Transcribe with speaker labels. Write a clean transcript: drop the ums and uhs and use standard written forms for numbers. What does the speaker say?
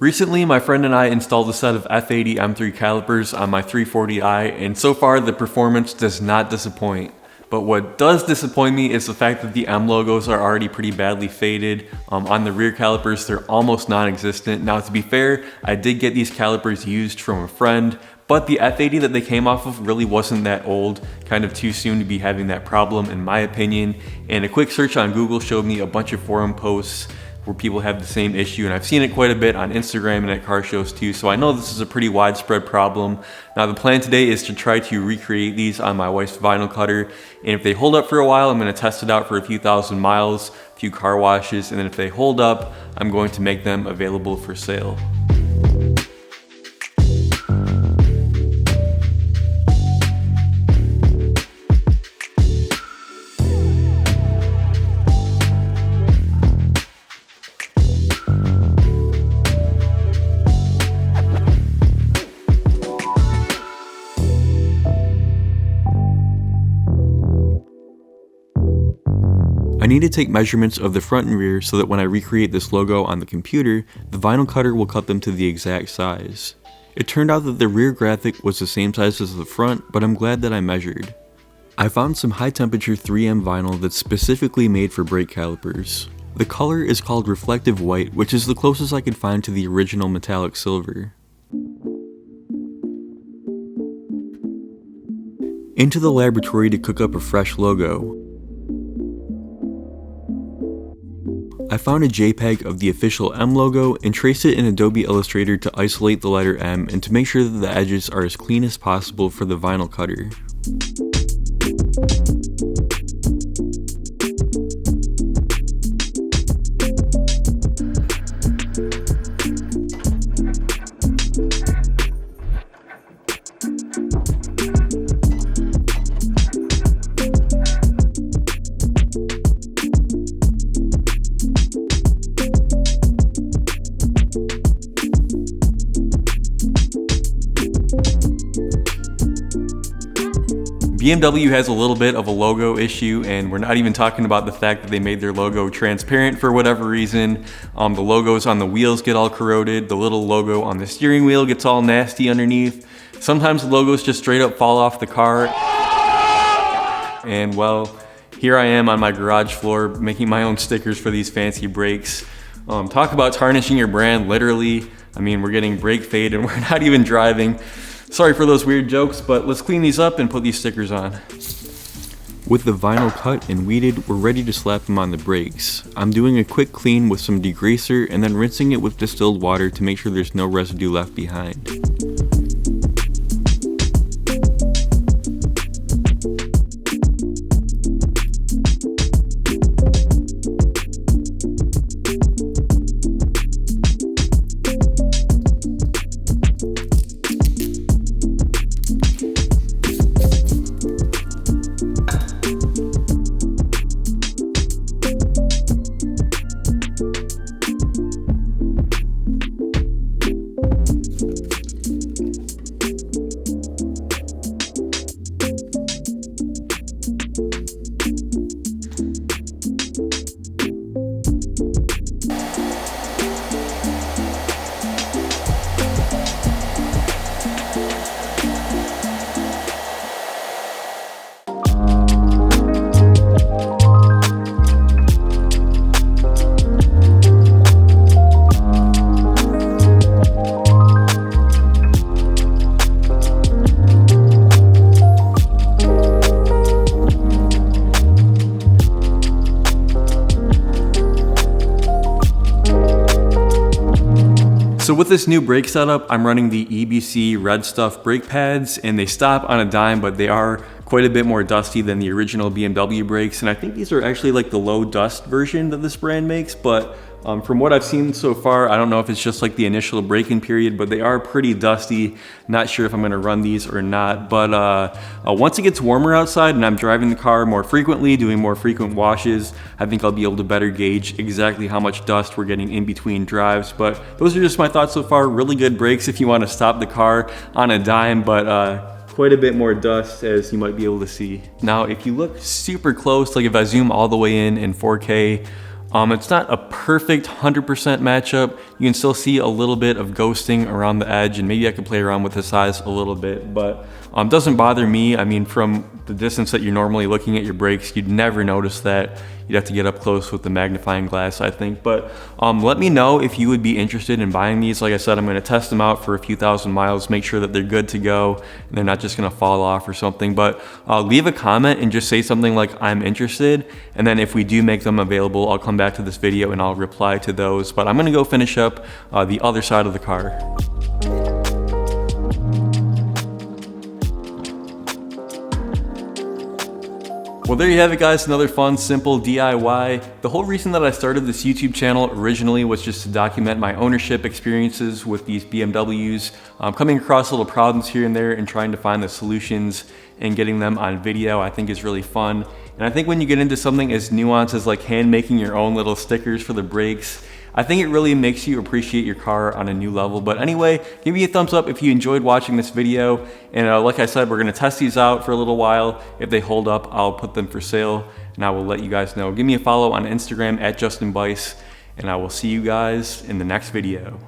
Speaker 1: Recently, my friend and I installed a set of F80 M3 calipers on my 340i, and so far the performance does not disappoint. But what does disappoint me is the fact that the M logos are already pretty badly faded. On the rear calipers, they're almost non-existent. Now, to be fair, I did get these calipers used from a friend, but the F80 that they came off of really wasn't that old, kind of too soon to be having that problem in my opinion. And a quick search on Google showed me a bunch of forum posts where people have the same issue, and I've seen it quite a bit on Instagram and at car shows too, so I know this is a pretty widespread problem. Now the plan today is to try to recreate these on my wife's vinyl cutter, and if they hold up for a while, I'm going to test it out for a few thousand miles, a few car washes, and then if they hold up, I'm going to make them available for sale. I need to take measurements of the front and rear so that when I recreate this logo on the computer, the vinyl cutter will cut them to the exact size. It turned out that the rear graphic was the same size as the front, but I'm glad that I measured. I found some high temperature 3M vinyl that's specifically made for brake calipers. The color is called reflective white, which is the closest I could find to the original metallic silver. Into the laboratory to cook up a fresh logo. I found a JPEG of the official M logo and traced it in Adobe Illustrator to isolate the letter M and to make sure that the edges are as clean as possible for the vinyl cutter. BMW has a little bit of a logo issue, and we're not even talking about the fact that they made their logo transparent for whatever reason. The logos on the wheels get all corroded, the little logo on the steering wheel gets all nasty underneath. Sometimes the logos just straight up fall off the car. And well, here I am on my garage floor making my own stickers for these fancy brakes. Talk about tarnishing your brand, literally. I mean, we're getting brake fade and we're not even driving. Sorry for those weird jokes, but let's clean these up and put these stickers on. With the vinyl cut and weeded, we're ready to slap them on the brakes. I'm doing a quick clean with some degreaser and then rinsing it with distilled water to make sure there's no residue left behind. So with this new brake setup, I'm running the EBC Red Stuff brake pads, and they stop on a dime, but they are quite a bit more dusty than the original BMW brakes. And I think these are actually like the low dust version that this brand makes, but from what I've seen so far, I don't know if it's just like the initial braking period, but they are pretty dusty. Not sure if I'm gonna run these or not, but once it gets warmer outside and I'm driving the car more frequently, doing more frequent washes, I think I'll be able to better gauge exactly how much dust we're getting in between drives. But those are just my thoughts so far. Really good brakes if you wanna stop the car on a dime, but quite a bit more dust, as you might be able to see. Now, if you look super close, like if I zoom all the way in 4K, It's not a perfect 100% matchup. You can still see a little bit of ghosting around the edge, and maybe I could play around with the size a little bit, but doesn't bother me. I mean, from the distance that you're normally looking at your brakes, you'd never notice that. You'd have to get up close with the magnifying glass, I think. But let me know if you would be interested in buying these. Like I said, I'm going to test them out for a few thousand miles, make sure that they're good to go and they're not just going to fall off or something. But leave a comment and just say something like, I'm interested. And then if we do make them available, I'll come back to this video and I'll reply to those. But I'm going to go finish up the other side of the car. Well, there you have it, guys. Another fun, simple DIY. The whole reason that I started this YouTube channel originally was just to document my ownership experiences with these BMWs, coming across little problems here and there and trying to find the solutions and getting them on video. I think is really fun. And I think when you get into something as nuanced as like hand making your own little stickers for the brakes, I think it really makes you appreciate your car on a new level. But anyway, give me a thumbs up if you enjoyed watching this video. And like I said, we're gonna test these out for a little while. If they hold up, I'll put them for sale and I will let you guys know. Give me a follow on Instagram @JustinBuice, and I will see you guys in the next video.